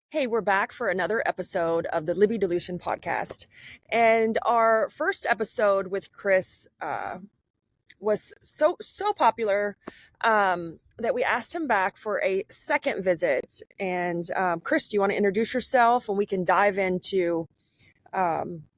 Hey, we're back for another episode of the Libby Delusion podcast. And our first episode with Chris was so popular that we asked him back for a second visit. And Chris, do you want to introduce yourself? And we can dive into,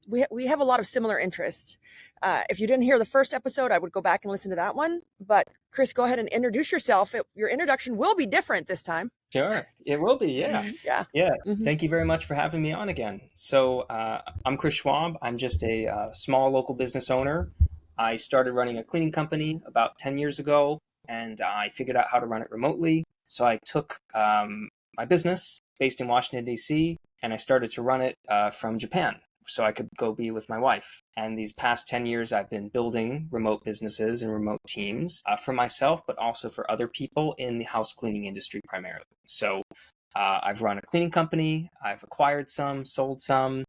we have a lot of similar interests. If you didn't hear the first episode, I would go back and listen to that one. But Chris, go ahead and introduce yourself. Your introduction will be different this time. Sure, it will be. Yeah. Mm-hmm. Thank you very much for having me on again. So I'm Chris Schwab. I'm just a small local business owner. I started running a cleaning company about 10 years ago, and I figured out how to run it remotely. So I took my business based in Washington, D.C., and I started to run it from Japan so I could go be with my wife. And these past 10 years, I've been building remote businesses and remote teams for myself, but also for other people in the house cleaning industry primarily. So I've run a cleaning company, I've acquired some, sold some,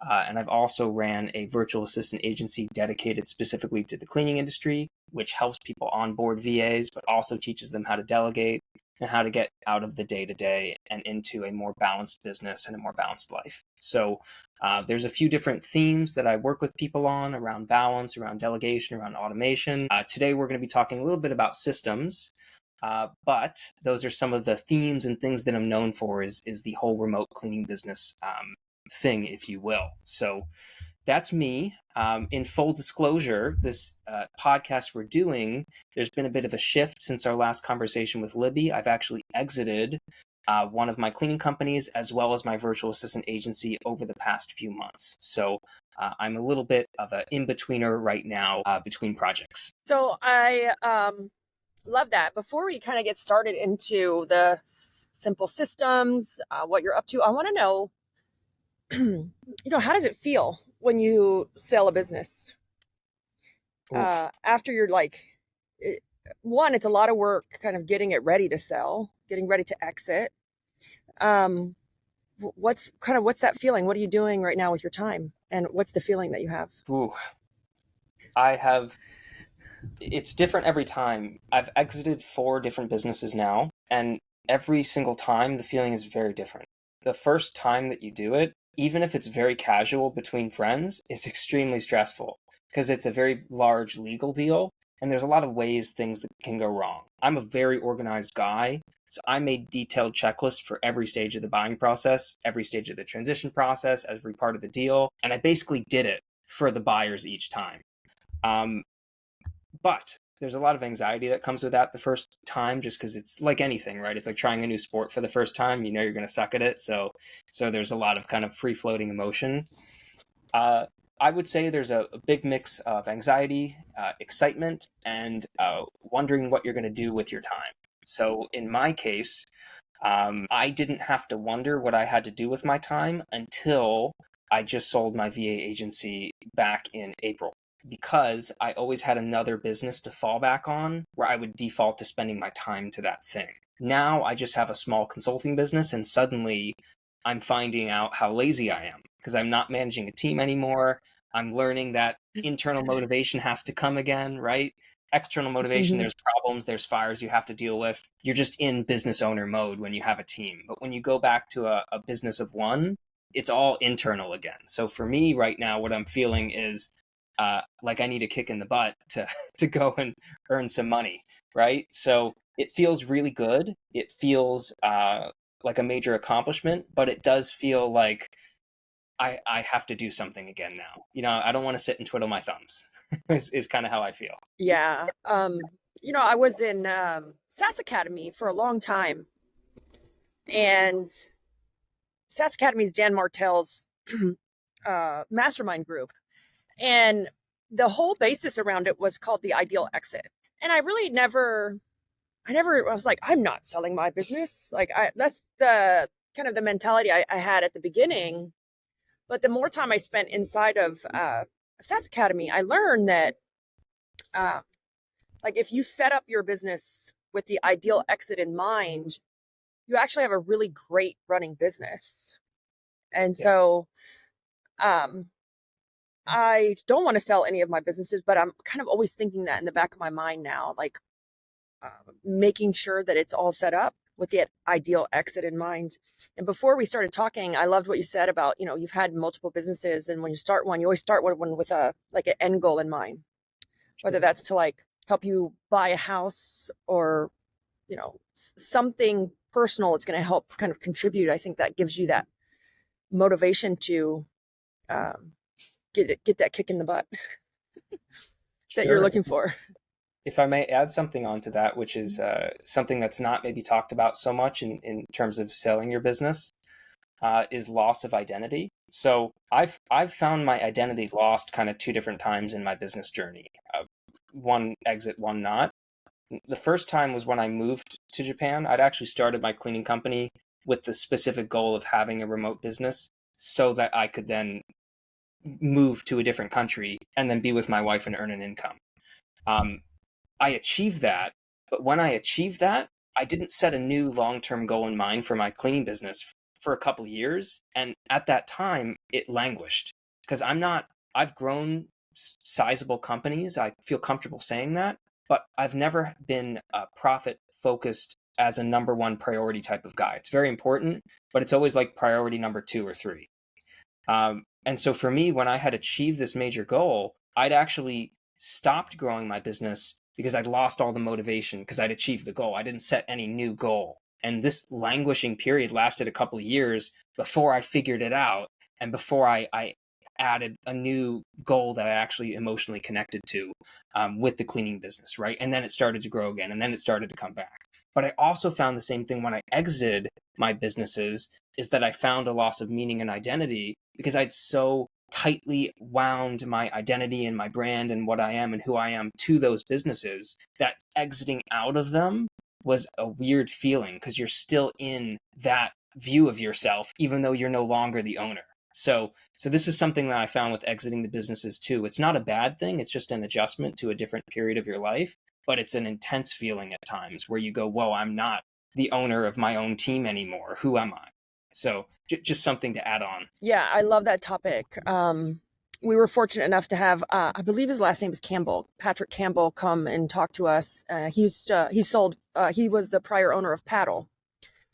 and I've also ran a virtual assistant agency dedicated specifically to the cleaning industry, which helps people onboard VAs, but also teaches them how to delegate and how to get out of the day-to-day and into a more balanced business and a more balanced life. So there's a few different themes that I work with people on around balance, around delegation, around automation. Today, we're going to be talking a little bit about systems, but those are some of the themes and things that I'm known for is the whole remote cleaning business thing, if you will. So that's me. In full disclosure, this podcast we're doing, there's been a bit of a shift since our last conversation with Libby. I've actually exited one of my cleaning companies as well as my virtual assistant agency over the past few months. So I'm a little bit of an in-betweener right now between projects. So I love that. Before we kind of get started into the simple systems, what you're up to, I want to know, how does it feel when you sell a business? After you're one, it's a lot of work kind of getting it ready to sell, getting ready to exit. What's that feeling? What are you doing right now with your time? And what's the feeling that you have? It's different every time. I've exited 4 different businesses now, and every single time the feeling is very different. The first time that you do it, even if it's very casual between friends, is extremely stressful because it's a very large legal deal and there's a lot of ways things that can go wrong. I'm a very organized guy, so I made detailed checklists for every stage of the buying process, every stage of the transition process, every part of the deal, and I basically did it for the buyers each time. But there's a lot of anxiety that comes with that the first time, just because it's like anything, right? It's like trying a new sport for the first time. You know you're going to suck at it. So there's a lot of kind of free-floating emotion. I would say there's a big mix of anxiety, excitement, and wondering what you're going to do with your time. So in my case, I didn't have to wonder what I had to do with my time until I just sold my VA agency back in April, because I always had another business to fall back on where I would default to spending my time to that thing. Now I just have a small consulting business, and suddenly I'm finding out how lazy I am because I'm not managing a team anymore. I'm learning that internal motivation has to come again, right? External motivation, There's problems, there's fires you have to deal with. You're just in business owner mode when you have a team. But when you go back to a business of one, it's all internal again. So for me right now, what I'm feeling is like I need a kick in the butt to go and earn some money, right? So it feels really good. It feels like a major accomplishment, but it does feel like I have to do something again now. I don't want to sit and twiddle my thumbs is kind of how I feel. Yeah. I was in SAS Academy for a long time, and SAS Academy is Dan Martell's mastermind group. And the whole basis around it was called the ideal exit. And I really I was like, I'm not selling my business. That's the kind of the mentality I had at the beginning. But the more time I spent inside of SAS Academy, I learned that if you set up your business with the ideal exit in mind, you actually have a really great running business. And so I don't want to sell any of my businesses, but I'm kind of always thinking that in the back of my mind now, like making sure that it's all set up with the ideal exit in mind. And before we started talking, I loved what you said about, you've had multiple businesses, and when you start one, you always start one with a like an end goal in mind, whether that's to like help you buy a house or, something personal that's going to help kind of contribute. I think that gives you that motivation to um, get that kick in the butt that you're Sure. looking for. If I may add something onto that, which is something that's not maybe talked about so much in terms of selling your business, is loss of identity. So I've found my identity lost kind of two different times in my business journey. One exit, one not. The first time was when I moved to Japan. I'd actually started my cleaning company with the specific goal of having a remote business so that I could then move to a different country and then be with my wife and earn an income. Um, I achieved that, but when I achieved that, I didn't set a new long-term goal in mind for my cleaning business for a couple years. And at that time, it languished because I've grown sizable companies. I feel comfortable saying that, but I've never been profit focused as a number one priority type of guy. It's very important, but it's always like priority number 2 or 3. And so for me, when I had achieved this major goal, I'd actually stopped growing my business because I'd lost all the motivation because I'd achieved the goal. I didn't set any new goal. And this languishing period lasted a couple of years before I figured it out and before I added a new goal that I actually emotionally connected to with the cleaning business, right? And then it started to grow again, and then it started to come back. But I also found the same thing when I exited my businesses, is that I found a loss of meaning and identity because I'd so tightly wound my identity and my brand and what I am and who I am to those businesses that exiting out of them was a weird feeling because you're still in that view of yourself, even though you're no longer the owner. So this is something that I found with exiting the businesses too. It's not a bad thing. It's just an adjustment to a different period of your life, but it's an intense feeling at times where you go, whoa, I'm not the owner of my own team anymore. Who am I? So just something to add on. Yeah, I love that topic. We were fortunate enough to have, I believe his last name is Campbell, Patrick Campbell, come and talk to us. He was the prior owner of Paddle.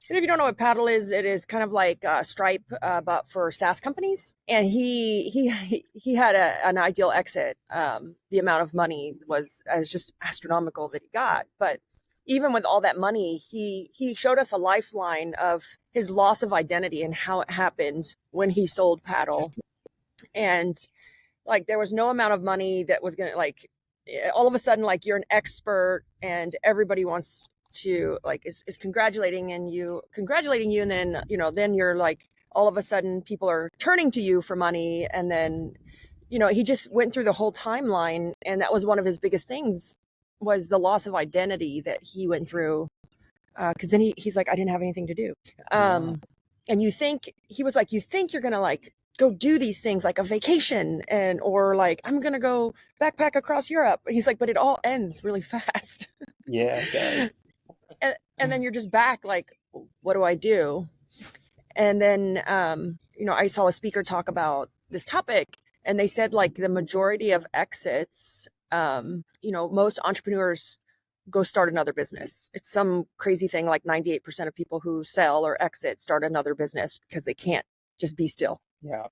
And if you don't know what Paddle is, it is kind of like Stripe, but for SaaS companies. And he had an ideal exit. The amount of money was just astronomical that he got. But even with all that money, he showed us a lifeline of his loss of identity and how it happened when he sold Paddle. And like there was no amount of money that was gonna like all of a sudden like you're an expert and everybody wants to like is congratulating you and then then you're like all of a sudden people are turning to you for money, and then he just went through the whole timeline, and that was one of his biggest things was the loss of identity that he went through, because then he's like, I didn't have anything to do. And you think you're gonna like go do these things like a vacation or like I'm gonna go backpack across Europe, and he's like, but it all ends really fast. Yeah, it does. And then you're just back like, what do I do? And then I saw a speaker talk about this topic, and they said like the majority of exits, most entrepreneurs go start another business. It's some crazy thing like 98% of people who sell or exit start another business because they can't just be still. Yeah,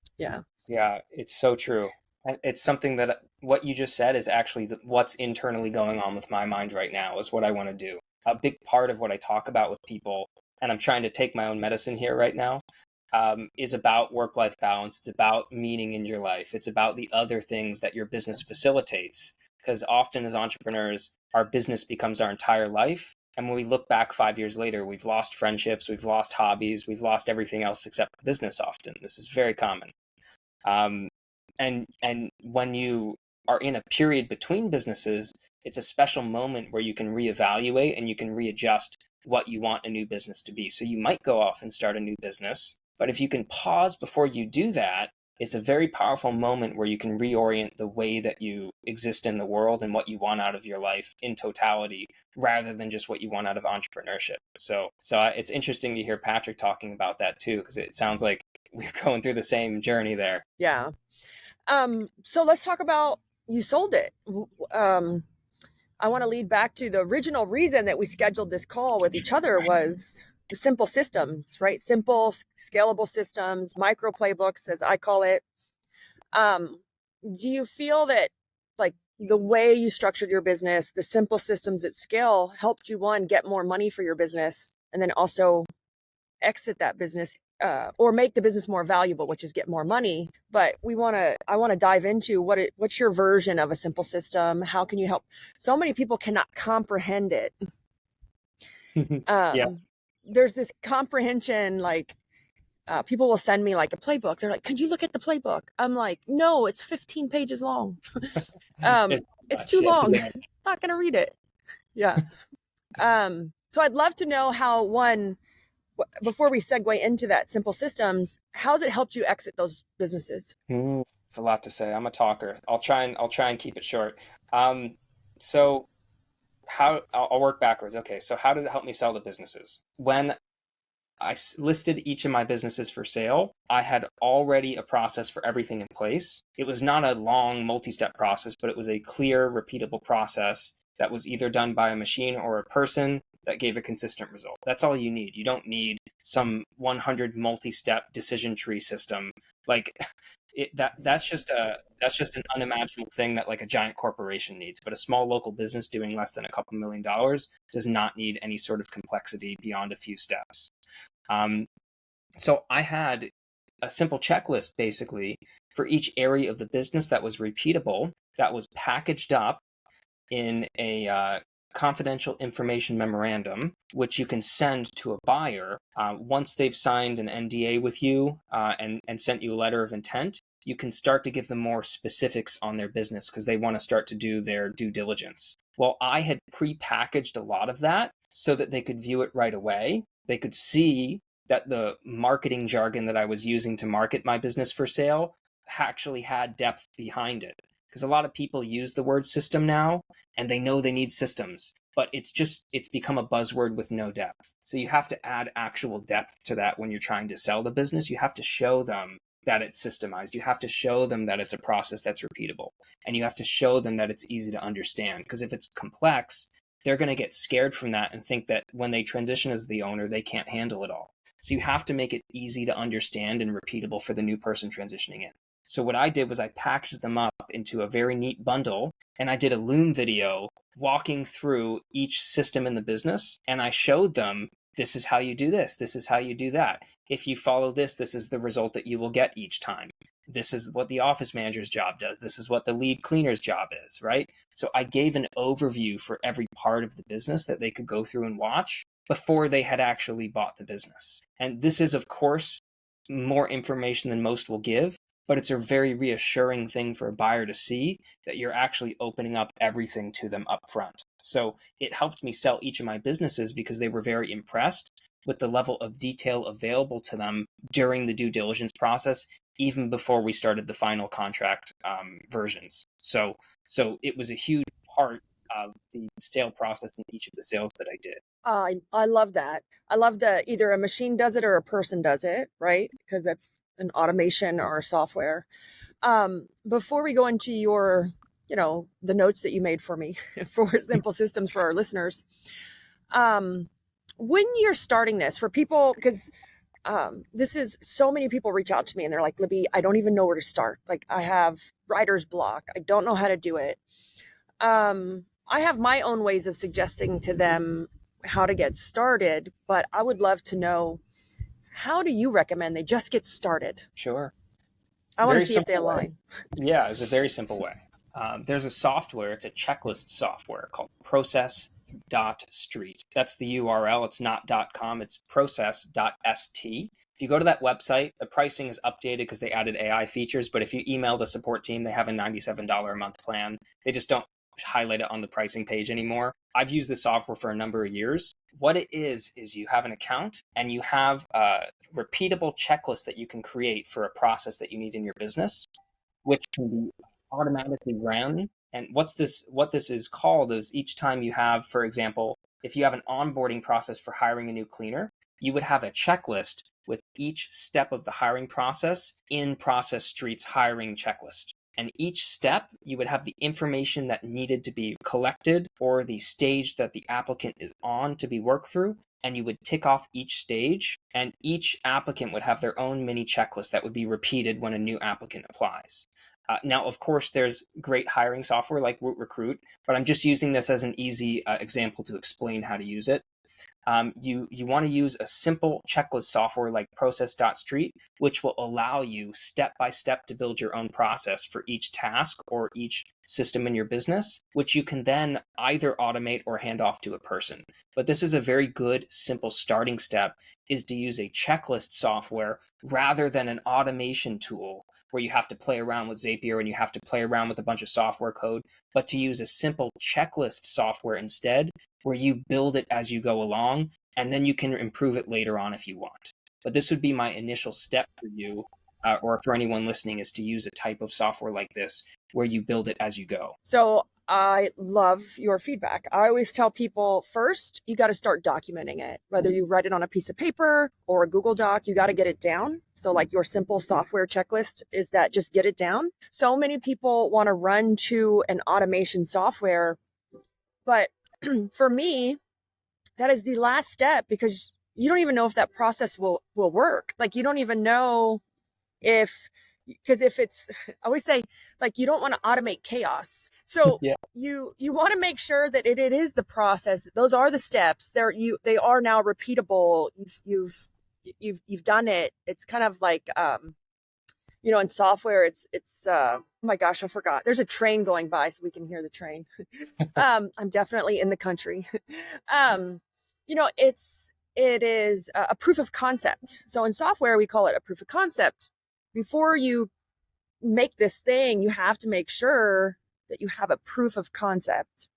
Yeah. it's so true. And it's something that what you just said is actually what's internally going on with my mind right now is what I want to do. A big part of what I talk about with people, and I'm trying to take my own medicine here right now, is about work-life balance. It's about meaning in your life. It's about the other things that your business facilitates. Because often as entrepreneurs, our business becomes our entire life. And when we look back 5 years later, we've lost friendships, we've lost hobbies, we've lost everything else except business often. This is very common. And when you are in a period between businesses, it's a special moment where you can reevaluate and you can readjust what you want a new business to be. So you might go off and start a new business, but if you can pause before you do that, it's a very powerful moment where you can reorient the way that you exist in the world and what you want out of your life in totality, rather than just what you want out of entrepreneurship. So it's interesting to hear Patrick talking about that too, because it sounds like we're going through the same journey there. Yeah. So let's talk about you sold it. I want to lead back to the original reason that we scheduled this call with each other was the simple systems, right? Simple, scalable systems, micro playbooks, as I call it. Do you feel that like the way you structured your business, the simple systems at scale helped you, one, get more money for your business, and then also exit that business or make the business more valuable, which is get more money. But I want to dive into what's your version of a simple system? How can you help? So many people cannot comprehend it. Yeah. There's this comprehension, like people will send me like a playbook. They're like, "Could you look at the playbook?" I'm like, "No, it's 15 pages long. It's It's much. too Yeah, it's long. Not gonna read it." Yeah. So I'd love to know how before we segue into that simple systems, how's it helped you exit those businesses? a lot to say. I'm a talker. I'll try and keep it short. Um, so I'll work backwards. Okay, so how did it help me sell the businesses? When listed each of my businesses for sale, I had already a process for everything in place. It was not a long multi-step process, but it was a clear, repeatable process that was either done by a machine or a person that gave a consistent result. That's all you need. You don't need some 100 multi-step decision tree system. Like that's just an unimaginable thing that like a giant corporation needs. But a small local business doing less than a couple $1 million does not need any sort of complexity beyond a few steps. Um, so I had a simple checklist basically for each area of the business that was repeatable, that was packaged up in a confidential information memorandum, which you can send to a buyer once they've signed an NDA with you and sent you a letter of intent. You can start to give them more specifics on their business because they want to start to do their due diligence. Well, I had pre-packaged a lot of that so that they could view it right away. They could see that the marketing jargon that I was using to market my business for sale actually had depth behind it. Because a lot of people use the word system now and they know they need systems, but it's become a buzzword with no depth. So you have to add actual depth to that when you're trying to sell the business. You have to show them that it's systemized. You have to show them that it's a process that's repeatable. And you have to show them that it's easy to understand. Because if it's complex, they're going to get scared from that and think that when they transition as the owner, they can't handle it all. So you have to make it easy to understand and repeatable for the new person transitioning in. So what I did was I packaged them up into a very neat bundle, and I did a Loom video walking through each system in the business, and I showed them, this is how you do this, this is how you do that. If you follow this, this is the result that you will get each time. This is what the office manager's job does. This is what the lead cleaner's job is, right? So I gave an overview for every part of the business that they could go through and watch before they had actually bought the business. And this is, of course, more information than most will give, but it's a very reassuring thing for a buyer to see that you're actually opening up everything to them up front. So it helped me sell each of my businesses because they were very impressed with the level of detail available to them during the due diligence process, even before we started the final contract versions. So it was a huge part of the sale process in each of the sales that I did. I love that. I love that either a machine does it or a person does it, right? Because that's an automation or software. Before we go into the notes that you made for me for simple systems for our listeners, when you're starting this for people, because this is so many people reach out to me and they're like, Libby, I don't even know where to start. Like I have writer's block. I don't know how to do it. I have my own ways of suggesting to them how to get started, but I would love to know, how do you recommend they just get started? Sure. I want to Very see if they simple way. align. Yeah, it's a very simple way. There's a software, it's a checklist software called process.street. That's the URL. It's not .com, it's process.st. If you go to that website, the pricing is updated because they added AI features, but if you email the support team, they have a $97 a month plan. They just don't highlight it on the pricing page anymore. I've used this software for a number of years. What it is you have an account and you have a repeatable checklist that you can create for a process that you need in your business, which can be automatically ran. And what this is called is each time you have, for example, if you have an onboarding process for hiring a new cleaner, you would have a checklist with each step of the hiring process in Process Street's hiring checklist. And each step, you would have the information that needed to be collected or the stage that the applicant is on to be worked through. And you would tick off each stage, and each applicant would have their own mini checklist that would be repeated when a new applicant applies. Now, of course, there's great hiring software like Recruit, but I'm just using this as an easy example to explain how to use it. You want to use a simple checklist software like Process.Street, which will allow you step by step to build your own process for each task or each system in your business, which you can then either automate or hand off to a person. But this is a very good, simple starting step, is to use a checklist software rather than an automation tool where you have to play around with Zapier and you have to play around with a bunch of software code, but to use a simple checklist software instead, where you build it as you go along, and then you can improve it later on if you want. But this would be my initial step for you, or for anyone listening, is to use a type of software like this, where you build it as you go. So I love your feedback. I always tell people, first, you got to start documenting it. Whether you write it on a piece of paper or a Google Doc, you got to get it down. So like your simple software checklist is that, just get it down. So many people want to run to an automation software, but for me, that is the last step, because you don't even know if that process will work. Like, you don't even know because if it's, I always say, like, you don't want to automate chaos. So Yeah. you want to make sure that it is the process. Those are the steps. They are now repeatable. You've done it. It's kind of like, in software, it's oh my gosh, I forgot. There's a train going by, so we can hear the train. I'm definitely in the country. It is a proof of concept. So in software, we call it a proof of concept. Before you make this thing, you have to make sure that you have a proof of concept.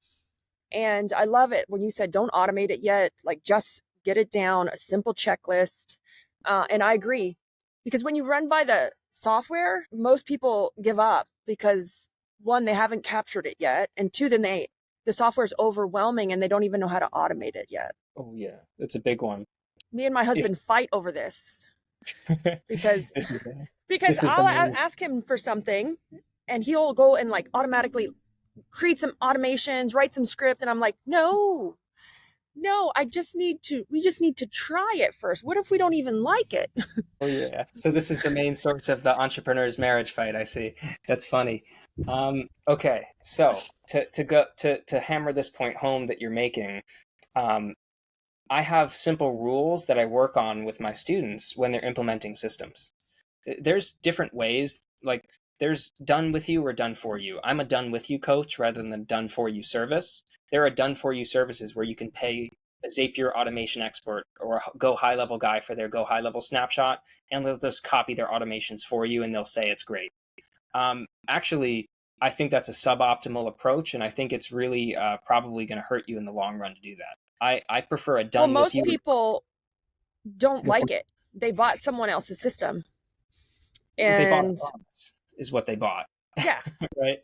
And I love it when you said, don't automate it yet, like, just get it down, a simple checklist. And I agree, because when you run by the software, most people give up because, one, they haven't captured it yet, and two, then the software is overwhelming and they don't even know how to automate it yet. Oh yeah, that's a big one. Me and my husband fight over this because This is I'll ask him for something and he'll go and like automatically create some automations, write some script, and I'm like, no, we just need to try it first. What if we don't even like it? Oh yeah. So this is the main source of the entrepreneur's marriage fight, I see. That's funny. Okay. So to hammer this point home that you're making, I have simple rules that I work on with my students when they're implementing systems. There's different ways, like there's done with you or done for you. I'm a done with you coach rather than a done for you service. There are done for you services where you can pay a Zapier automation expert or a Go high level guy for their Go high level snapshot, and they'll just copy their automations for you and they'll say it's great. Actually, I think that's a suboptimal approach, and I think it's really probably going to hurt you in the long run to do that. I prefer a done with you. Most people don't like it. They bought someone else's system. And they bought is what they bought. Yeah. Right.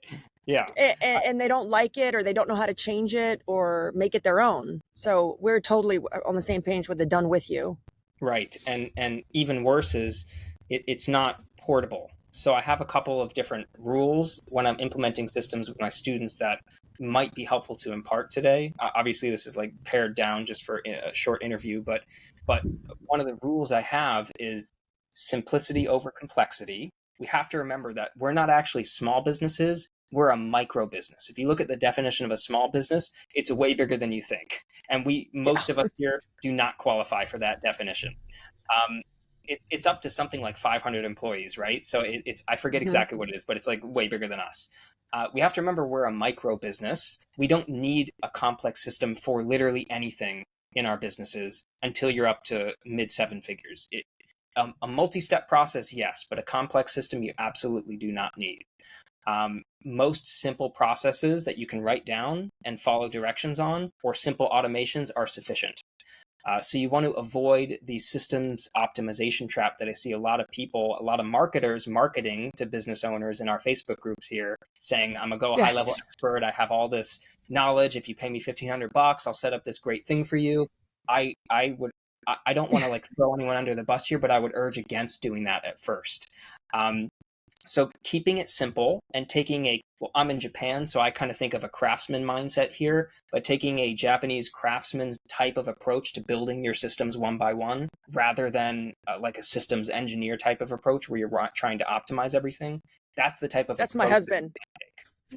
Yeah. And they don't like it, or they don't know how to change it or make it their own. So we're totally on the same page with the done with you. Right. And even worse is it's not portable. So I have a couple of different rules when I'm implementing systems with my students that might be helpful to impart today. Obviously, this is like pared down just for a short interview, but one of the rules I have is simplicity over complexity. We have to remember that we're not actually small businesses. We're a micro business. If you look at the definition of a small business, it's way bigger than you think. And most of us here do not qualify for that definition. It's up to something like 500 employees, right? So I forget exactly what it is, but it's like way bigger than us. We have to remember we're a micro business. We don't need a complex system for literally anything in our businesses until you're up to mid seven figures. A multi-step process, yes, but a complex system you absolutely do not need. Most simple processes that you can write down and follow directions on, or simple automations, are sufficient. So you want to avoid the systems optimization trap that I see a lot of marketers marketing to business owners in our Facebook groups here, saying, I'm a high level expert. I have all this knowledge. If you pay me $1,500, I'll set up this great thing for you. I would I don't want to like throw anyone under the bus here, but I would urge against doing that at first. So keeping it simple and taking well, I'm in Japan, so I kind of think of a craftsman mindset here, but taking a Japanese craftsman type of approach to building your systems one by one, rather than like a systems engineer type of approach where you're trying to optimize everything. That's the type of That's approach my husband.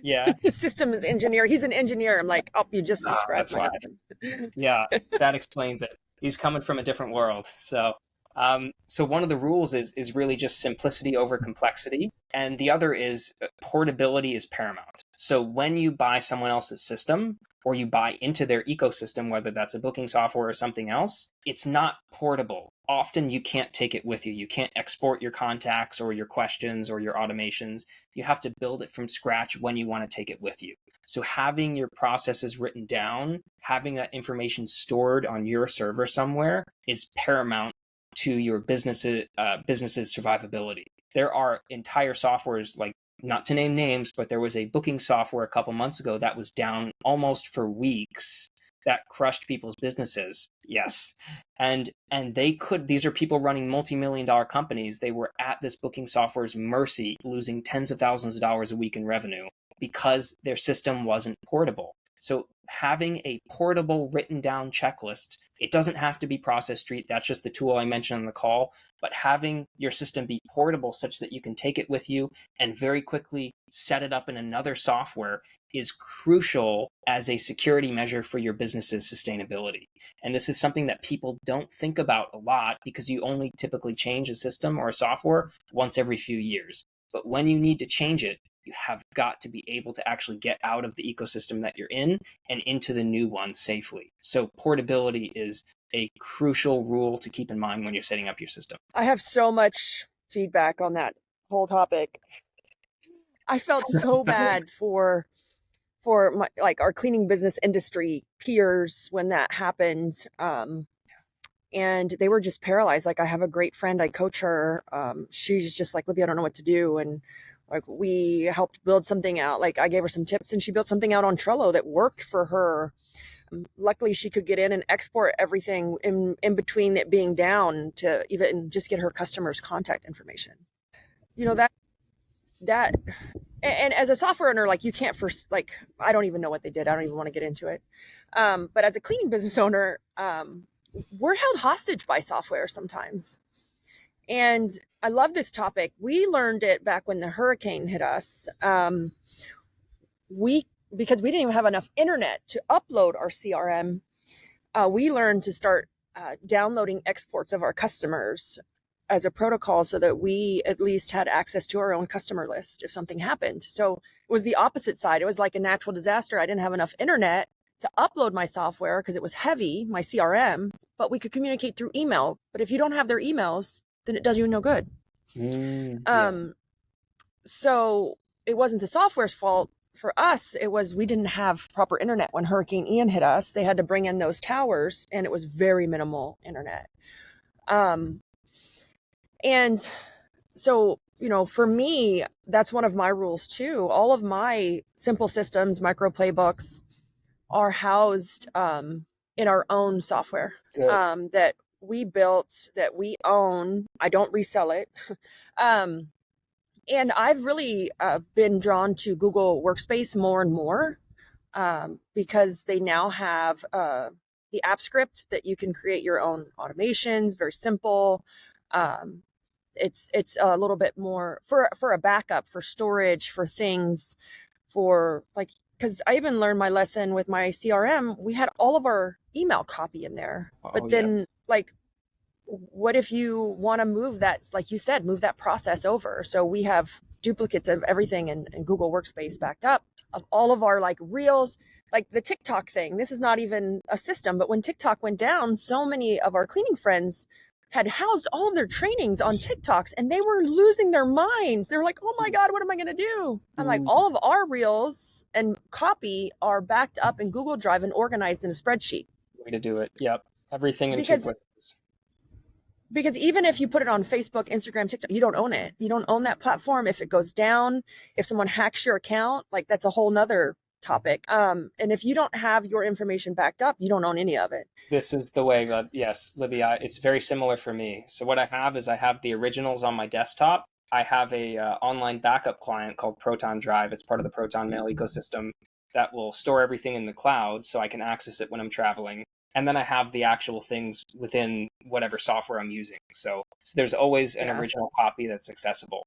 Yeah. Systems engineer. He's an engineer. I'm like, oh, you just described That's my why. husband. Yeah, that explains it. He's coming from a different world. So one of the rules is really just simplicity over complexity, and the other is portability is paramount. So when you buy someone else's system or you buy into their ecosystem, whether that's a booking software or something else, it's not portable. Often you can't take it with you. You can't export your contacts or your questions or your automations. You have to build it from scratch when you want to take it with you. So having your processes written down, having that information stored on your server somewhere is paramount to your business's survivability. There are entire softwares, like, not to name names, but there was a booking software a couple months ago that was down almost for weeks, that crushed people's businesses. Yes. And these are people running multi-million-dollar companies. They were at this booking software's mercy, losing tens of thousands of dollars a week in revenue because their system wasn't portable. So having a portable written down checklist, it doesn't have to be Process Street. That's just the tool I mentioned on the call. But having your system be portable such that you can take it with you and very quickly set it up in another software is crucial as a security measure for your business's sustainability. And this is something that people don't think about a lot because you only typically change a system or a software once every few years. But when you need to change it, you have got to be able to actually get out of the ecosystem that you're in and into the new one safely. So portability is a crucial rule to keep in mind when you're setting up your system. I have so much feedback on that whole topic. I felt so bad for my, like, our cleaning business industry peers when that happened. And they were just paralyzed. Like, I have a great friend, I coach her. She's just like, Libby, I don't know what to do. And like, we helped build something out. Like, I gave her some tips and she built something out on Trello that worked for her. Luckily, she could get in and export everything in between it being down to even just get her customers' contact information. You know, that, and as a software owner, like, you can't first, like, I don't even know what they did. I don't even want to get into it. But as a cleaning business owner, we're held hostage by software sometimes. And I love this topic. We learned it back when the hurricane hit us. Because we didn't even have enough internet to upload our CRM, we learned to start downloading exports of our customers as a protocol so that we at least had access to our own customer list if something happened. So it was the opposite side. It was like a natural disaster. I didn't have enough internet to upload my software because it was heavy, my CRM, but we could communicate through email. But if you don't have their emails, then it does you no good. So it wasn't the software's fault. For us, it was, we didn't have proper internet when Hurricane Ian hit us. They had to bring in those towers and it was very minimal internet. And so, you know, for me, that's one of my rules too. All of my simple systems, micro playbooks, are housed in our own software that we built, that we own. I don't resell it. And I've really been drawn to Google Workspace more and more because they now have the app script that you can create your own automations, very simple. It's a little bit more for a backup, for storage, for things, for like, because I even learned my lesson with my CRM. We had all of our email copy in there, but then like, what if you want to move that, like you said, move that process over? So we have duplicates of everything in Google Workspace backed up of all of our like reels, like the TikTok thing. This is not even a system, but when TikTok went down, so many of our cleaning friends had housed all of their trainings on TikToks and they were losing their minds. They were like, oh my God, what am I going to do? I'm like, all of our reels and copy are backed up in Google Drive and organized in a spreadsheet. Way to do it. Yep. Everything in two places. Because even if you put it on Facebook, Instagram, TikTok, you don't own it. You don't own that platform. If it goes down, if someone hacks your account, like, that's a whole nother topic. And if you don't have your information backed up, you don't own any of it. This is the way that, yes, Libby, it's very similar for me. So what I have is I have the originals on my desktop. I have a online backup client called Proton Drive. It's part of the Proton Mail ecosystem that will store everything in the cloud so I can access it when I'm traveling. And then I have the actual things within whatever software I'm using. So there's always an original copy that's accessible.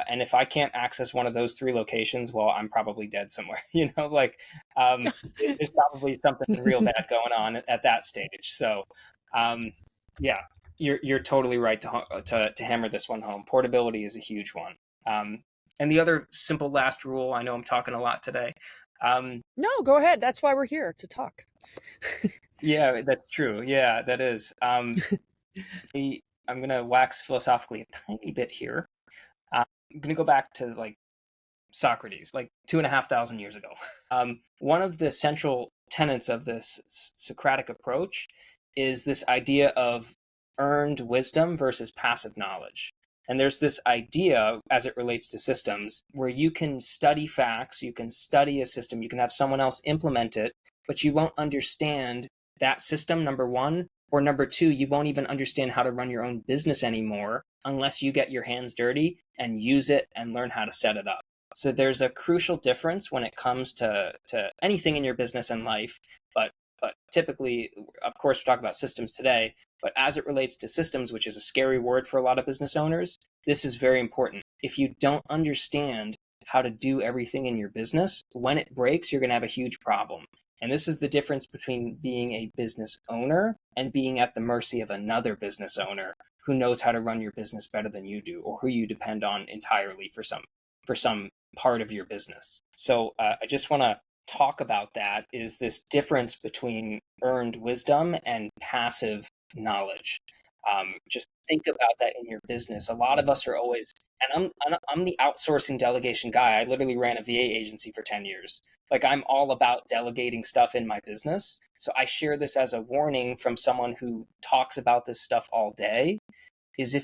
And if I can't access one of those three locations, well, I'm probably dead somewhere. There's probably something real bad going on at that stage. So, yeah, you're totally right to hammer this one home. Portability is a huge one. And the other simple last rule. I know I'm talking a lot today. No, go ahead. That's why we're here, to talk. Yeah, that's true. Yeah, that is. I'm going to wax philosophically a tiny bit here. I'm going to go back to like Socrates, like 2,500 years ago. One of the central tenets of this Socratic approach is this idea of earned wisdom versus passive knowledge. And there's this idea as it relates to systems where you can study facts, you can study a system, you can have someone else implement it, but you won't understand that system, number one, or number two, you won't even understand how to run your own business anymore unless you get your hands dirty and use it and learn how to set it up. So there's a crucial difference when it comes to anything in your business and life, but typically, of course, we talk about systems today, but as it relates to systems, which is a scary word for a lot of business owners, this is very important. If you don't understand how to do everything in your business, when it breaks, you're going to have a huge problem. And this is the difference between being a business owner and being at the mercy of another business owner who knows how to run your business better than you do, or who you depend on entirely for some part of your business. So I just want to talk about that, is this difference between earned wisdom and passive knowledge. Just think about that in your business. A lot of us are always, and I'm the outsourcing delegation guy. I literally ran a VA agency for 10 years. Like, I'm all about delegating stuff in my business. So I share this as a warning from someone who talks about this stuff all day, is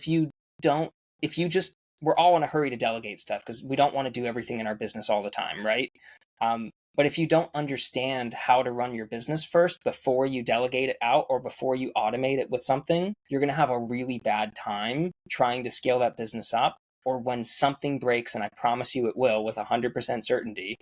we're all in a hurry to delegate stuff because we don't want to do everything in our business all the time, right? But if you don't understand how to run your business first before you delegate it out or before you automate it with something, you're going to have a really bad time trying to scale that business up. Or when something breaks, and I promise you it will with 100% certainty,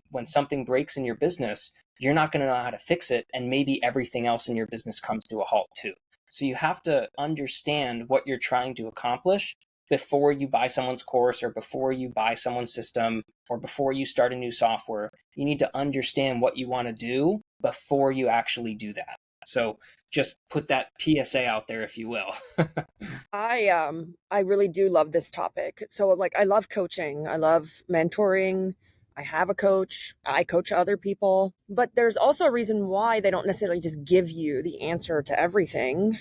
when something breaks in your business, you're not going to know how to fix it. And maybe everything else in your business comes to a halt too. So you have to understand what you're trying to accomplish before you buy someone's course or before you buy someone's system or before you start a new software. You need to understand what you want to do before you actually do that. So just put that PSA out there, if you will. I really do love this topic. So like, I love coaching. I love mentoring. I have a coach. I coach other people, but there's also a reason why they don't necessarily just give you the answer to everything.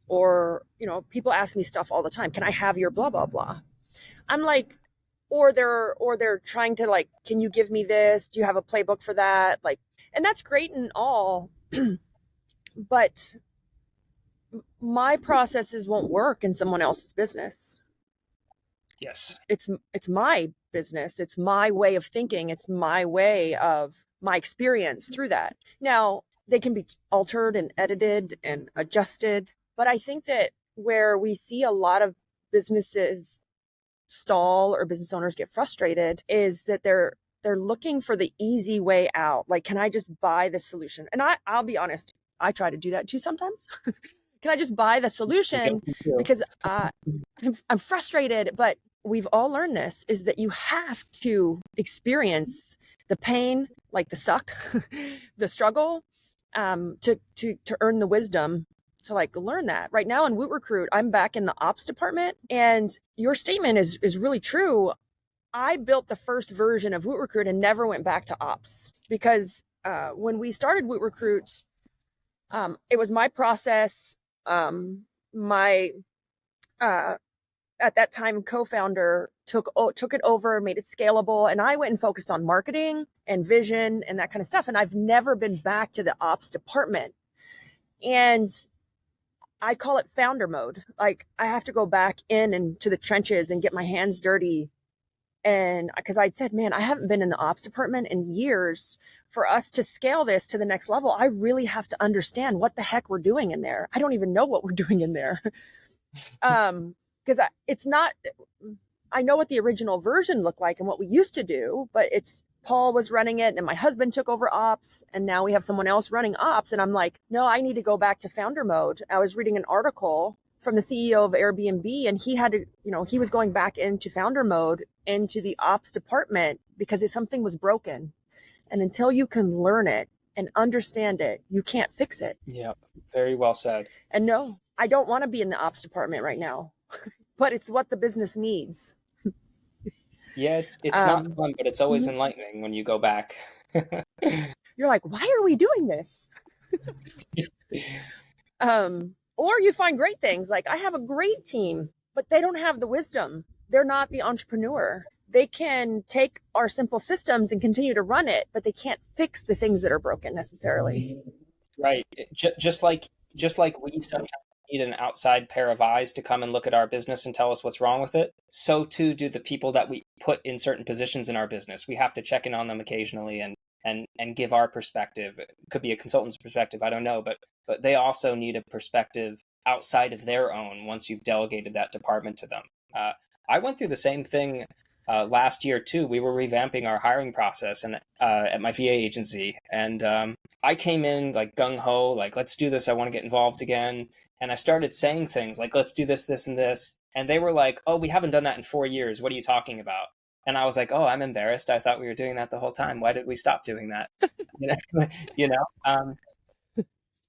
Or, people ask me stuff all the time. Can I have your blah, blah, blah? I'm like, or they're trying to like, can you give me this? Do you have a playbook for that? Like, and that's great and all, but my processes won't work in someone else's business. Yes. It's my business. It's my way of thinking. It's my way of my experience through that. Now, they can be altered and edited and adjusted, but I think that where we see a lot of businesses stall or business owners get frustrated is that they're looking for the easy way out. Like, can I just buy the solution? And I'll be honest, I try to do that too sometimes. Can I just buy the solution because I'm frustrated? But we've all learned this, is that you have to experience the pain, like the suck, the struggle, to earn the wisdom to like learn that. Right now in Woot Recruit, I'm back in the ops department, and your statement is really true. I built the first version of Woot Recruit and never went back to ops because when we started Woot Recruit, it was my process. My at that time co-founder took it over, made it scalable, and I went and focused on marketing and vision and that kind of stuff. And I've never been back to the ops department. And I call it founder mode. Like, I have to go back in and to the trenches and get my hands dirty And because I'd said, man, I haven't been in the ops department in years. For us to scale this to the next level, I really have to understand what the heck we're doing in there. I don't even know what we're doing in there. Because it's not, I know what the original version looked like and what we used to do, but it's Paul was running it and my husband took over ops and now we have someone else running ops. And I'm like, no, I need to go back to founder mode. I was reading an article from the CEO of Airbnb and he had to, he was going back into founder mode into the ops department because something was broken. And until you can learn it and understand it, you can't fix it. Yeah, very well said. And no, I don't want to be in the ops department right now, but it's what the business needs. Yeah, it's not fun, but it's always enlightening when you go back. You're like, why are we doing this? Or you find great things. Like I have a great team, but they don't have the wisdom. They're not the entrepreneur. They can take our simple systems and continue to run it, but they can't fix the things that are broken necessarily. Right. Just like we sometimes need an outside pair of eyes to come and look at our business and tell us what's wrong with it, so too do the people that we put in certain positions in our business. We have to check in on them occasionally and give our perspective. It could be a consultant's perspective, I don't know, but they also need a perspective outside of their own once you've delegated that department to them. I went through the same thing last year too. We were revamping our hiring process and at my VA agency, and I came in like gung ho, like let's do this. I want to get involved again, and I started saying things like let's do this, this, and this, and they were like, "Oh, we haven't done that in 4 years. What are you talking about?" And I was like, "Oh, I'm embarrassed. I thought we were doing that the whole time. Why did we stop doing that?" you know.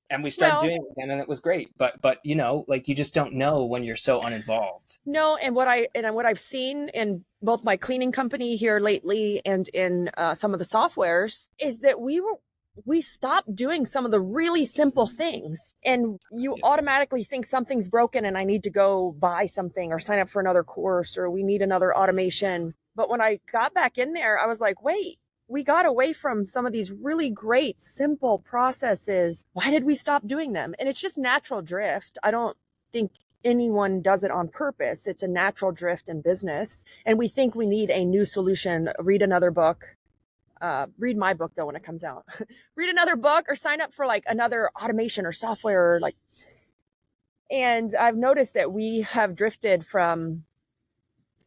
And we started Well, doing it again, and it was great. But like you just don't know when you're so uninvolved. no, and what I've seen in both my cleaning company here lately and in some of the softwares is that we stopped doing some of the really simple things, and you automatically think something's broken and I need to go buy something or sign up for another course or we need another automation. But when I got back in there, I was like, wait, we got away from some of these really great, simple processes. Why did we stop doing them? And it's just natural drift. I don't think anyone does it on purpose. It's a natural drift in business. And we think we need a new solution. Read another book. Read my book though when it comes out. Read another book or sign up for like another automation or software or like. And I've noticed that we have drifted from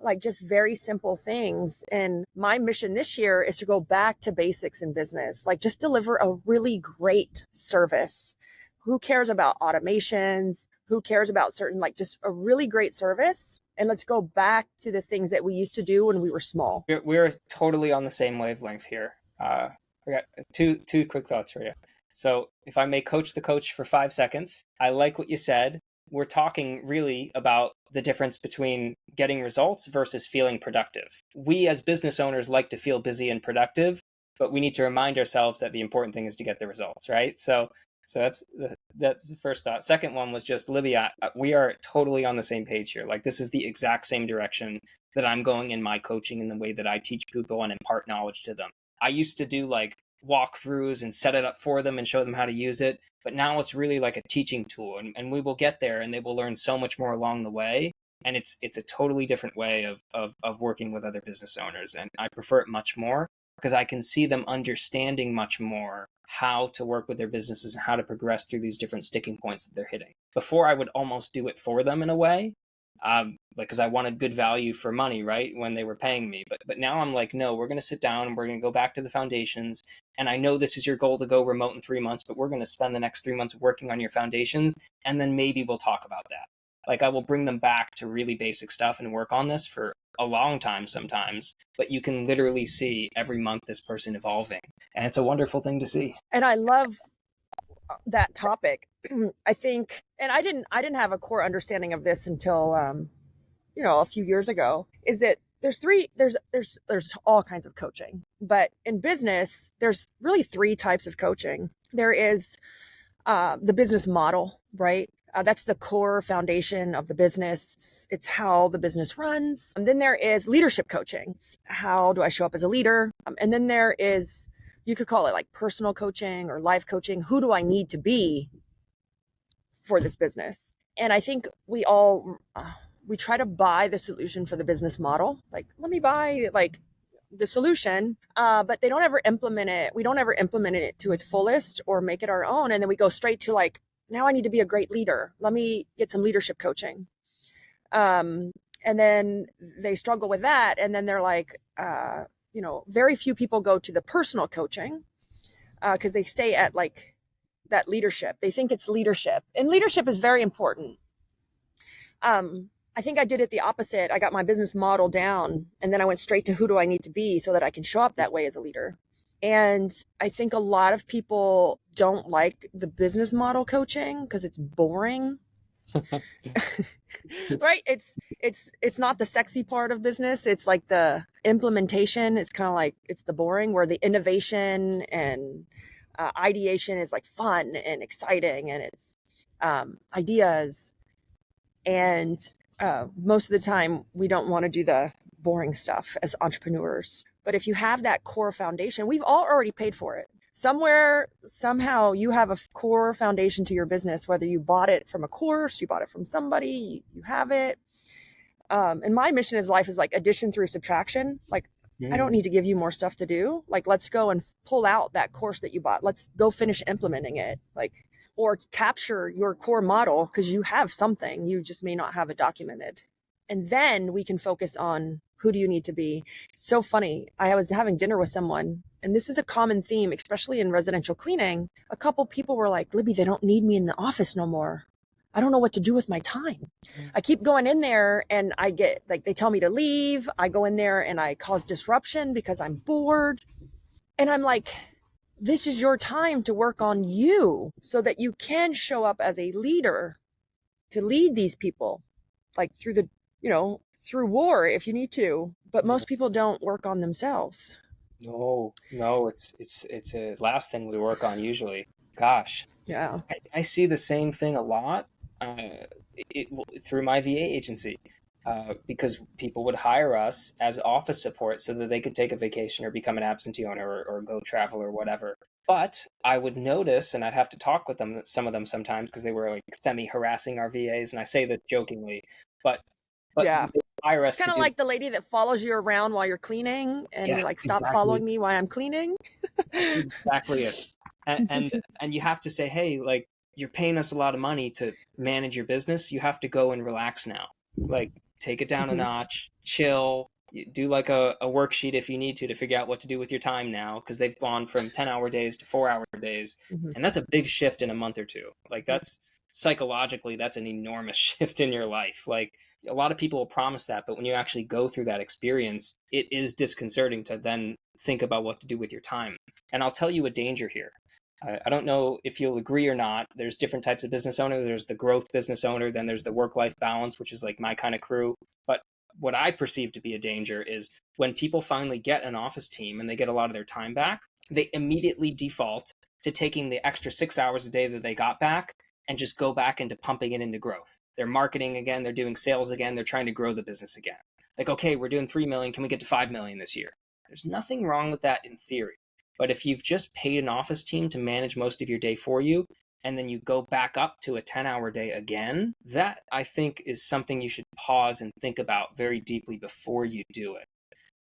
like just very simple things. And my mission this year is to go back to basics in business, like just deliver a really great service. Who cares about automations? Who cares about certain, like just a really great service? And let's go back to the things that we used to do when we were small. We're totally on the same wavelength here. I got two quick thoughts for you. So if I may coach the coach for 5 seconds, I like what you said. We're talking really about the difference between getting results versus feeling productive. We as business owners like to feel busy and productive, but we need to remind ourselves that the important thing is to get the results, right? So that's the first thought. Second one was just, Libya, we are totally on the same page here. Like this is the exact same direction that I'm going in my coaching and the way that I teach people and impart knowledge to them. I used to do like walkthroughs and set it up for them and show them how to use it. But now it's really like a teaching tool, and we will get there and they will learn so much more along the way. And it's a totally different way of working with other business owners. And I prefer it much more because I can see them understanding much more how to work with their businesses and how to progress through these different sticking points that they're hitting. Before I would almost do it for them in a way, like because I wanted good value for money, right, when they were paying me. But now I'm like, no, we're going to sit down and we're going to go back to the foundations. And I know this is your goal to go remote in 3 months, but we're going to spend the next 3 months working on your foundations, and then maybe we'll talk about that. Like I will bring them back to really basic stuff and work on this for a long time sometimes, but you can literally see every month this person evolving, and it's a wonderful thing to see. And I love that topic. I think, and I didn't have a core understanding of this until a few years ago, is that there's all kinds of coaching, but in business there's really 3 types of coaching. There is the business model, right? That's the core foundation of the business. It's how the business runs. And then there is leadership coaching. It's how do I show up as a leader? And then there is, you could call it like personal coaching or life coaching. Who do I need to be for this business? And I think we all we try to buy the solution for the business model. Like, let me buy like the solution, but they don't ever implement it. We don't ever implement it to its fullest or make it our own. And then we go straight to like, now I need to be a great leader. Let me get some leadership coaching. And then they struggle with that. And then they're like, very few people go to the personal coaching because they stay at like that leadership. They think it's leadership, and leadership is very important. I think I did it the opposite. I got my business model down, and then I went straight to who do I need to be so that I can show up that way as a leader. And I think a lot of people don't like the business model coaching because it's boring. Right? It's not the sexy part of business. It's like the implementation. It's kind of like, it's the boring, where the innovation and ideation is like fun and exciting, and it's ideas. And most of the time we don't want to do the boring stuff as entrepreneurs. But if you have that core foundation, we've all already paid for it. Somewhere, somehow, you have a core foundation to your business, whether you bought it from a course, you bought it from somebody, you have it. And my mission in life is like addition through subtraction. Like, I don't need to give you more stuff to do. Like, let's go and pull out that course that you bought. Let's go finish implementing it. Like, or capture your core model, because you have something, you just may not have it documented. And then we can focus on who do you need to be. So funny. I was having dinner with someone, and this is a common theme, especially in residential cleaning. A couple people were like, Libby, they don't need me in the office no more. I don't know what to do with my time. I keep going in there and I get like, they tell me to leave. I go in there and I cause disruption because I'm bored. And I'm like, this is your time to work on you so that you can show up as a leader to lead these people, like through the, through war if you need to. But most people don't work on themselves. No, it's a last thing we work on usually. Gosh, Yeah. I see the same thing a lot through my VA agency. Because people would hire us as office support so that they could take a vacation or become an absentee owner or go travel or whatever. But I would notice, and I'd have to talk with them, some of them sometimes, because they were like semi-harassing our VAs, and I say this jokingly, but Yeah. they hire us It's kind of like the lady that follows you around while you're cleaning, and yes, you're like, stop exactly. following me while I'm cleaning. That's exactly it. And you have to say, hey, like, you're paying us a lot of money to manage your business. You have to go and relax now. Like, take it down a notch, chill, do like a worksheet if you need to figure out what to do with your time now, because they've gone from 10-hour days to 4-hour days. And that's a big shift in a month or two. Like, that's psychologically, that's an enormous shift in your life. Like, a lot of people will promise that, but when you actually go through that experience, it is disconcerting to then think about what to do with your time. And I'll tell you a danger here. I don't know if you'll agree or not. There's different types of business owner. There's the growth business owner. Then there's the work-life balance, which is like my kind of crew. But what I perceive to be a danger is when people finally get an office team and they get a lot of their time back, they immediately default to taking the extra 6 hours a day that they got back and just go back into pumping it into growth. They're marketing again. They're doing sales again. They're trying to grow the business again. Like, okay, we're doing 3 million. Can we get to 5 million this year? There's nothing wrong with that in theory. But if you've just paid an office team to manage most of your day for you, and then you go back up to a 10-hour day again, that I think is something you should pause and think about very deeply before you do it.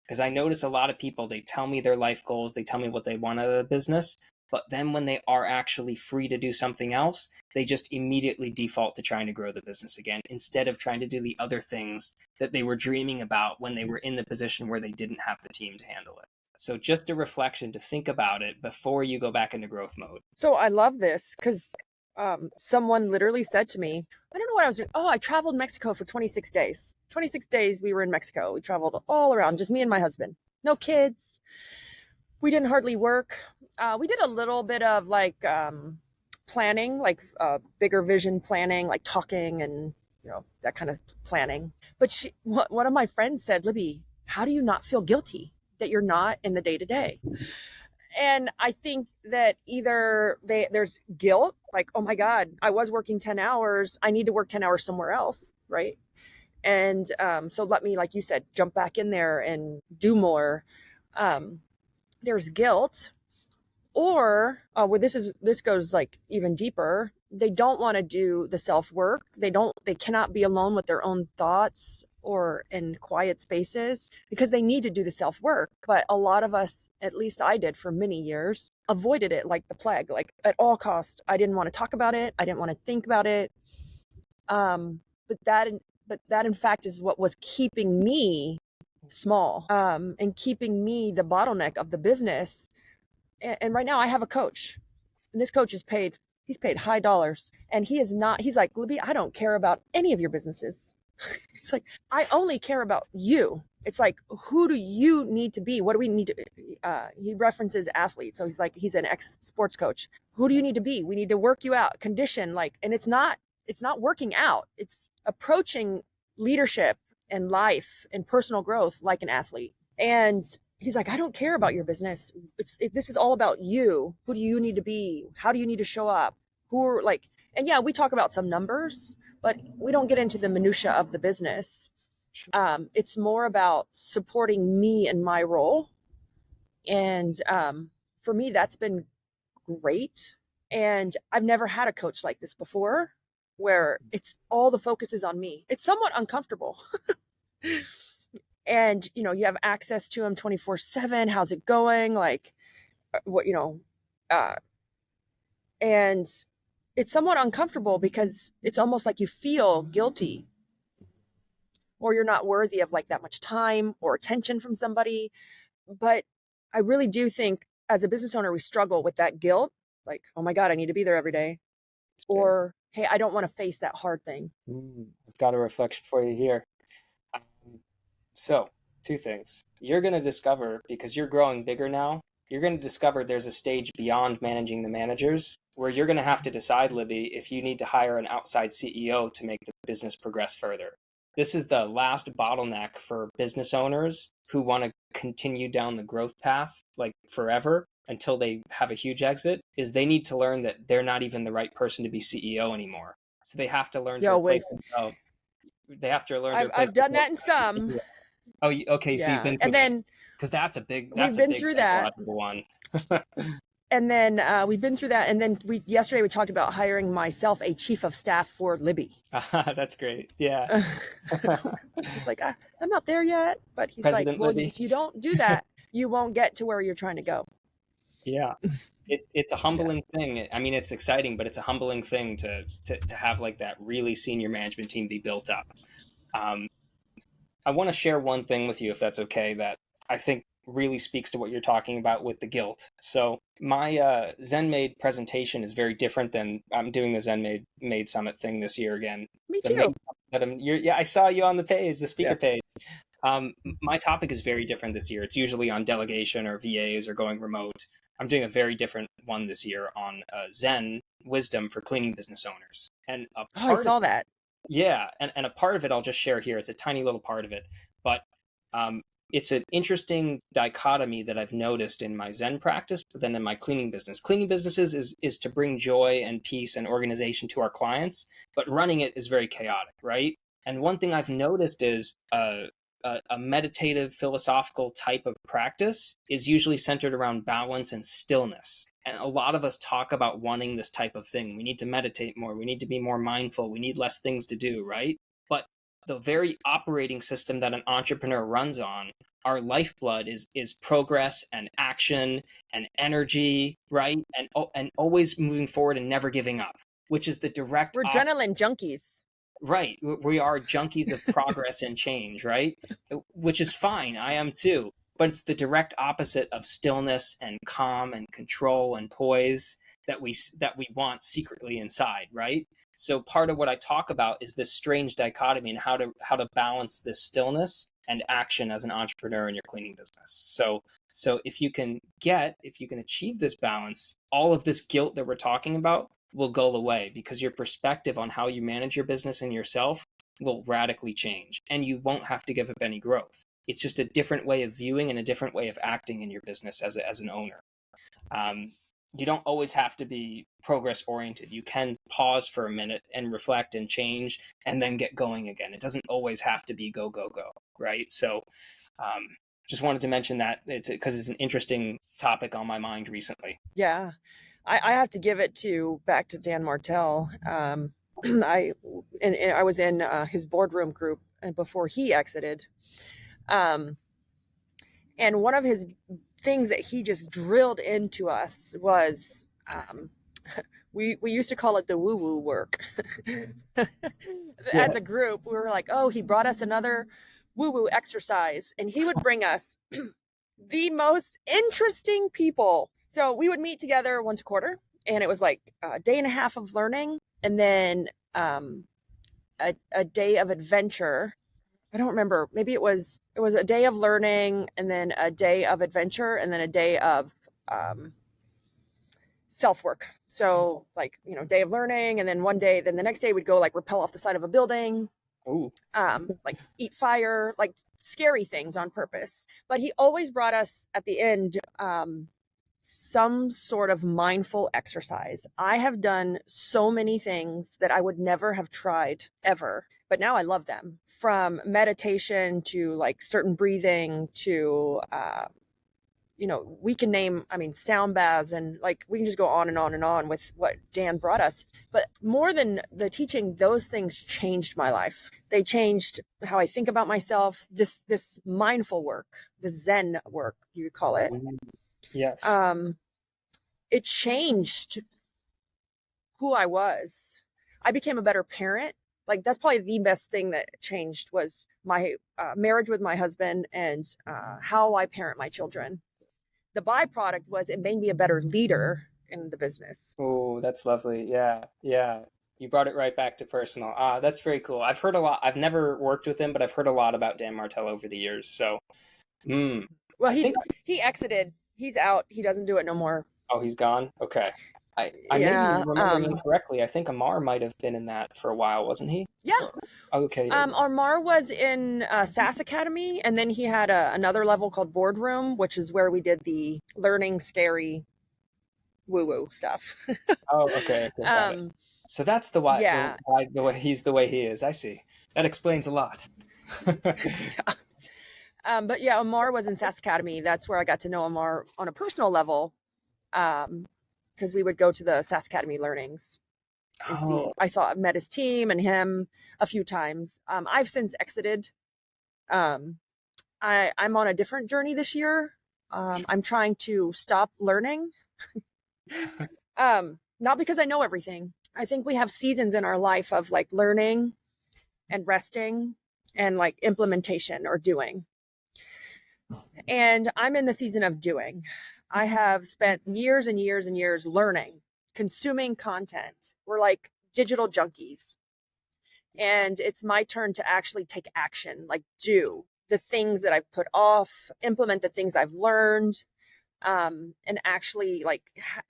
Because I notice a lot of people, they tell me their life goals, they tell me what they want out of the business, but then when they are actually free to do something else, they just immediately default to trying to grow the business again, instead of trying to do the other things that they were dreaming about when they were in the position where they didn't have the team to handle it. So just a reflection to think about it before you go back into growth mode. So I love this because someone literally said to me, I don't know what I was doing. Oh, I traveled Mexico for 26 days. 26 days we were in Mexico. We traveled all around, just me and my husband. No kids. We didn't hardly work. We did a little bit of like planning, like bigger vision planning, like talking and, that kind of planning. But one of my friends said, Libby, how do you not feel guilty that you're not in the day-to-day? And I think that either there's guilt, like, oh my God, I was working 10 hours. I need to work 10 hours somewhere else. Right. And so let me, like you said, jump back in there and do more. There's guilt, or where this goes like even deeper. they don't want to do the self-work. They cannot be alone with their own thoughts or in quiet spaces because they need to do the self-work. But a lot of us, at least I did for many years, avoided it like the plague, like at all cost. I didn't want to talk about it. I didn't want to think about it. But that in fact is what was keeping me small, and keeping me the bottleneck of the business. And right now I have a coach, and this coach is paid. He's paid high dollars, and he's like, Libby, I don't care about any of your businesses. It's like, I only care about you. It's like, who do you need to be? What do we need to, he references athletes. So he's an ex-sports coach. Who do you need to be? We need to work you out, condition, like, and it's not working out. It's approaching leadership and life and personal growth like an athlete. And he's like, I don't care about your business. This is all about you. Who do you need to be? How do you need to show up? Who are like, and yeah, we talk about some numbers, but we don't get into the minutia of the business. It's more about supporting me in my role. And for me, that's been great. And I've never had a coach like this before, where it's all the focus is on me. It's somewhat uncomfortable. And, you have access to him 24/7. How's it going? Like, what, and it's somewhat uncomfortable because it's almost like you feel guilty, or you're not worthy of like that much time or attention from somebody. But I really do think as a business owner, we struggle with that guilt. Like, oh my God, I need to be there every day. Or, hey, I don't want to face that hard thing. I've got a reflection for you here. So, two things. You're going to discover, because you're growing bigger now, you're going to discover there's a stage beyond managing the managers where you're going to have to decide, Libby, if you need to hire an outside CEO to make the business progress further. This is the last bottleneck for business owners who want to continue down the growth path like forever until they have a huge exit, is they need to learn that they're not even the right person to be CEO anymore. So they have to learn to replace themselves. They have to learn to replace I've done that in some. Oh, okay. Yeah. So you've been through, and then, because that's a big psychological one. And then we've been through that. And then yesterday we talked about hiring myself a chief of staff for Libby. That's great. Yeah. He's like, I'm not there yet, but he's President like, well, Libby, if you don't do that, you won't get to where you're trying to go. Yeah. It's a humbling thing. I mean, it's exciting, but it's a humbling thing to have like that really senior management team be built up. I want to share one thing with you, if that's okay, that I think really speaks to what you're talking about with the guilt. So my ZenMade presentation is very different than I'm doing the ZenMade Summit thing this year again. Me too. Yeah, I saw you on the page, the speaker page. My topic is very different this year. It's usually on delegation or VAs or going remote. I'm doing a very different one this year on Zen wisdom for cleaning business owners. And I saw that. Yeah, and a part of it I'll just share here. It's a tiny little part of it, but it's an interesting dichotomy that I've noticed in my Zen practice, but then in my cleaning business. Cleaning businesses is to bring joy and peace and organization to our clients, but running it is very chaotic, right? And one thing I've noticed is a meditative, philosophical type of practice is usually centered around balance and stillness. And a lot of us talk about wanting this type of thing. We need to meditate more. We need to be more mindful. We need less things to do, right? But the very operating system that an entrepreneur runs on, our lifeblood is progress and action and energy, right? And always moving forward and never giving up, which is the direct... We're adrenaline junkies. Right. We are junkies of progress and change, right? Which is fine. I am too. But it's the direct opposite of stillness and calm and control and poise that we want secretly inside, right? So part of what I talk about is this strange dichotomy and how to balance this stillness and action as an entrepreneur in your cleaning business. So if you can achieve this balance, all of this guilt that we're talking about will go away, because your perspective on how you manage your business and yourself will radically change, and you won't have to give up any growth. It's just a different way of viewing and a different way of acting in your business as an owner. You don't always have to be progress oriented. You can pause for a minute and reflect and change and then get going again. It doesn't always have to be go, go, go, right? So just wanted to mention that because it's an interesting topic on my mind recently. Yeah. I have to give it back to Dan Martell. I was in his boardroom group before he exited. Um, and one of his things that he just drilled into us was we used to call it the woo woo work. Yeah. As a group, we were like, oh, he brought us another woo woo exercise, and he would bring us the most interesting people. So we would meet together once a quarter, and it was like a day and a half of learning, and then a day of adventure. I don't remember. Maybe it was a day of learning, and then a day of adventure, and then a day of self work. So like, day of learning, and then then the next day we'd go like rappel off the side of a building, Ooh. like eat fire, like scary things on purpose. But he always brought us at the end some sort of mindful exercise. I have done so many things that I would never have tried ever, but now I love them. From meditation to like certain breathing to we can name, sound baths, and like we can just go on and on and on with what Dan brought us. But more than the teaching, those things changed my life. They changed how I think about myself. This mindful work, the Zen work, you could call it. Yes. It changed who I was. I became a better parent. Like that's probably the best thing that changed was my marriage with my husband, and how I parent my children. The byproduct was it made me a better leader in the business. Oh, that's lovely. Yeah, yeah. You brought it right back to personal. Ah, that's very cool. I've heard a lot. I've never worked with him, but I've heard a lot about Dan Martell over the years. So, Well, I think. he exited. He's out. He doesn't do it no more. Oh, he's gone. Okay. I may be Yeah. remembering incorrectly. I think Amar might have been in that for a while, wasn't he? Yeah. Okay. Yeah, Armar was in SAS Academy, and then he had another level called Boardroom, which is where we did the learning scary woo woo stuff. Oh, okay. Okay, got it. So that's the why. Yeah. The way he's the way he is. I see. That explains a lot. Yeah. But yeah, Amar was in SAS Academy. That's where I got to know Amar on a personal level, because we would go to the SAS Academy learnings and see. I met his team and him a few times. I've since exited. I'm on a different journey this year. I'm trying to stop learning. Not because I know everything. I think we have seasons in our life of like learning and resting and like implementation or doing. And I'm in the season of doing. I have spent years and years and years learning, consuming content. We're like digital junkies. And it's my turn to actually take action, like do the things that I've put off, implement the things I've learned, and actually like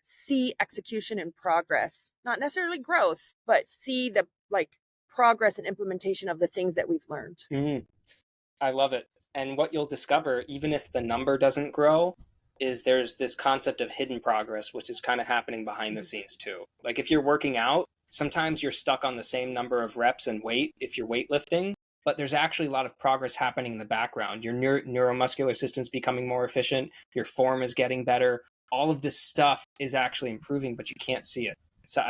see execution and progress, not necessarily growth, but see the like progress and implementation of the things that we've learned. Mm-hmm. I love it. And what you'll discover, even if the number doesn't grow, is there's this concept of hidden progress, which is kind of happening behind the scenes too. Like if you're working out, sometimes you're stuck on the same number of reps and weight if you're weightlifting, but there's actually a lot of progress happening in the background. Your neuromuscular system's becoming more efficient, your form is getting better. All of this stuff is actually improving, but you can't see it. So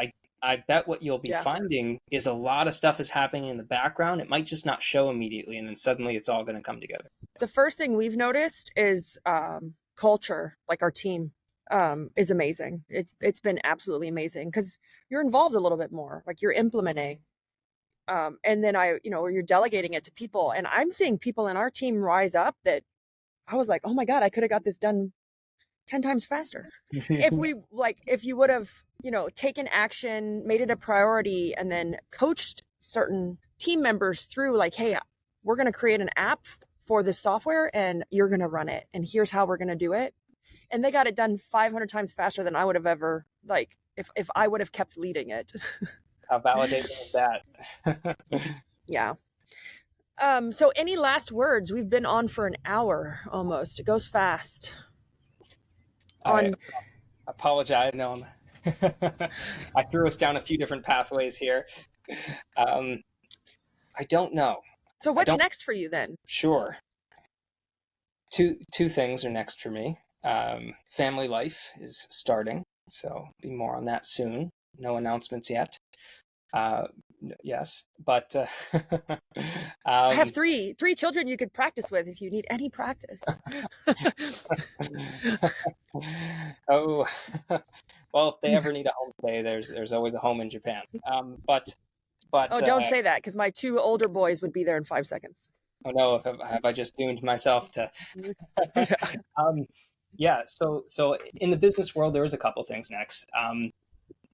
I bet what you'll be finding is a lot of stuff is happening in the background. It might just not show immediately, and then suddenly it's all going to come together. The first thing we've noticed is culture. Like our team is amazing. It's been absolutely amazing because you're involved a little bit more. Like you're implementing, and then you're delegating it to people. And I'm seeing people in our team rise up that I was like, oh my God, I could have got this done 10 times faster. If you would have, taken action, made it a priority, and then coached certain team members through like, hey, we're going to create an app for this software and you're going to run it. And here's how we're going to do it. And they got it done 500 times faster than I would have ever, like, if I would have kept leading it. How validating is that? Yeah. So any last words? We've been on for an hour almost. It goes fast. I apologize. No, I threw us down a few different pathways here. I don't know. So what's next for you then? Sure. Two things are next for me. Family life is starting. So be more on that soon. No announcements yet. Yes, but I have um, three children you could practice with if you need any practice. oh, well, if they ever need a home stay, there's always a home in Japan. But Oh, don't say that, because my two older boys would be there in 5 seconds. oh no, have I just doomed myself to? Yeah. um, yeah. So in the business world, there is a couple things next.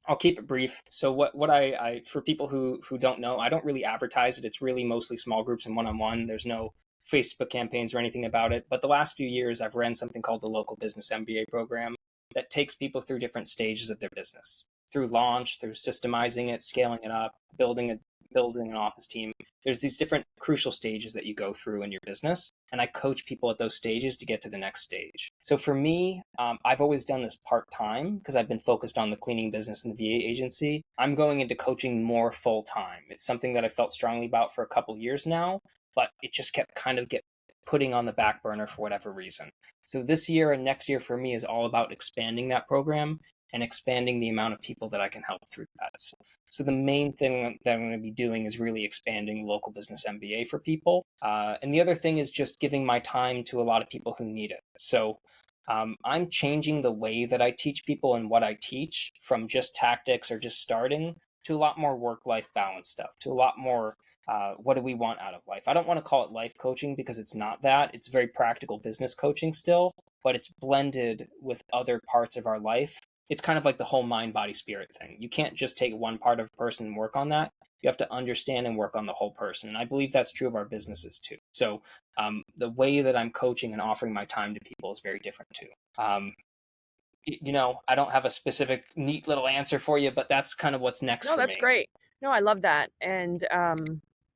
I'll keep it brief. So what I for people who don't know, I don't really advertise it. It's really mostly small groups and one-on-one. There's no Facebook campaigns or anything about it. But the last few years, I've ran something called the Local Business MBA program that takes people through different stages of their business, through launch, through systemizing it, scaling it up, building an office team. There's these different crucial stages that you go through in your business, and I coach people at those stages to get to the next stage. So for me, I've always done this part-time because I've been focused on the cleaning business and the VA agency. I'm going into coaching more full-time. It's something that I felt strongly about for a couple years now, but it just kept kind of putting on the back burner for whatever reason. So this year and next year for me is all about expanding that program and expanding the amount of people that I can help through that. So the main thing that I'm going to be doing is really expanding local business MBA for people. And the other thing is just giving my time to a lot of people who need it. So I'm changing the way that I teach people and what I teach from just tactics or just starting to a lot more work-life balance stuff, to a lot more what do we want out of life. I don't want to call it life coaching because it's not that. It's very practical business coaching still, but it's blended with other parts of our life. It's kind of like the whole mind, body, spirit thing. You can't just take one part of a person and work on that. You have to understand and work on the whole person. And I believe that's true of our businesses too. So the way that I'm coaching and offering my time to people is very different too. I don't have a specific neat little answer for you, but that's kind of what's next No, for that's me. great. No, I love that. And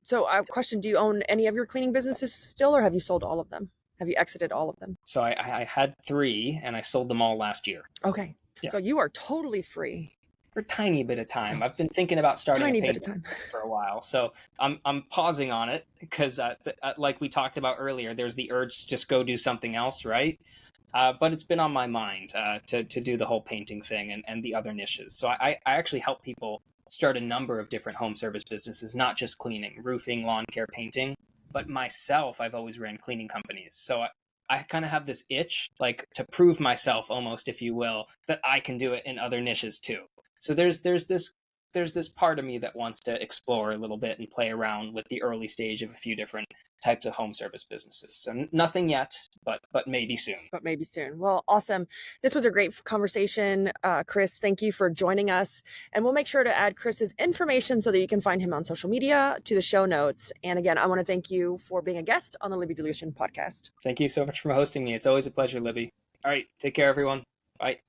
so a question, do you own any of your cleaning businesses still, or have you sold all of them? Have you exited all of them? So I had 3 and I sold them all last year. Okay. Yeah. So you are totally free. For a tiny bit of time. So, I've been thinking about starting a tiny paid bit of time. for a while. So I'm pausing on it because like we talked about earlier, there's the urge to just go do something else, right? But it's been on my mind to do the whole painting thing and the other niches. So I actually help people start a number of different home service businesses, not just cleaning, roofing, lawn care, painting. But myself, I've always ran cleaning companies. So I kind of have this itch, like to prove myself almost, if you will, that I can do it in other niches too. So there's this part of me that wants to explore a little bit and play around with the early stage of a few different types of home service businesses. So nothing yet, but maybe soon. But maybe soon. Well, awesome. This was a great conversation. Chris, thank you for joining us. And we'll make sure to add Chris's information so that you can find him on social media to the show notes. And again, I want to thank you for being a guest on the Libby Delusion podcast. Thank you so much for hosting me. It's always a pleasure, Libby. All right, take care, everyone. Bye.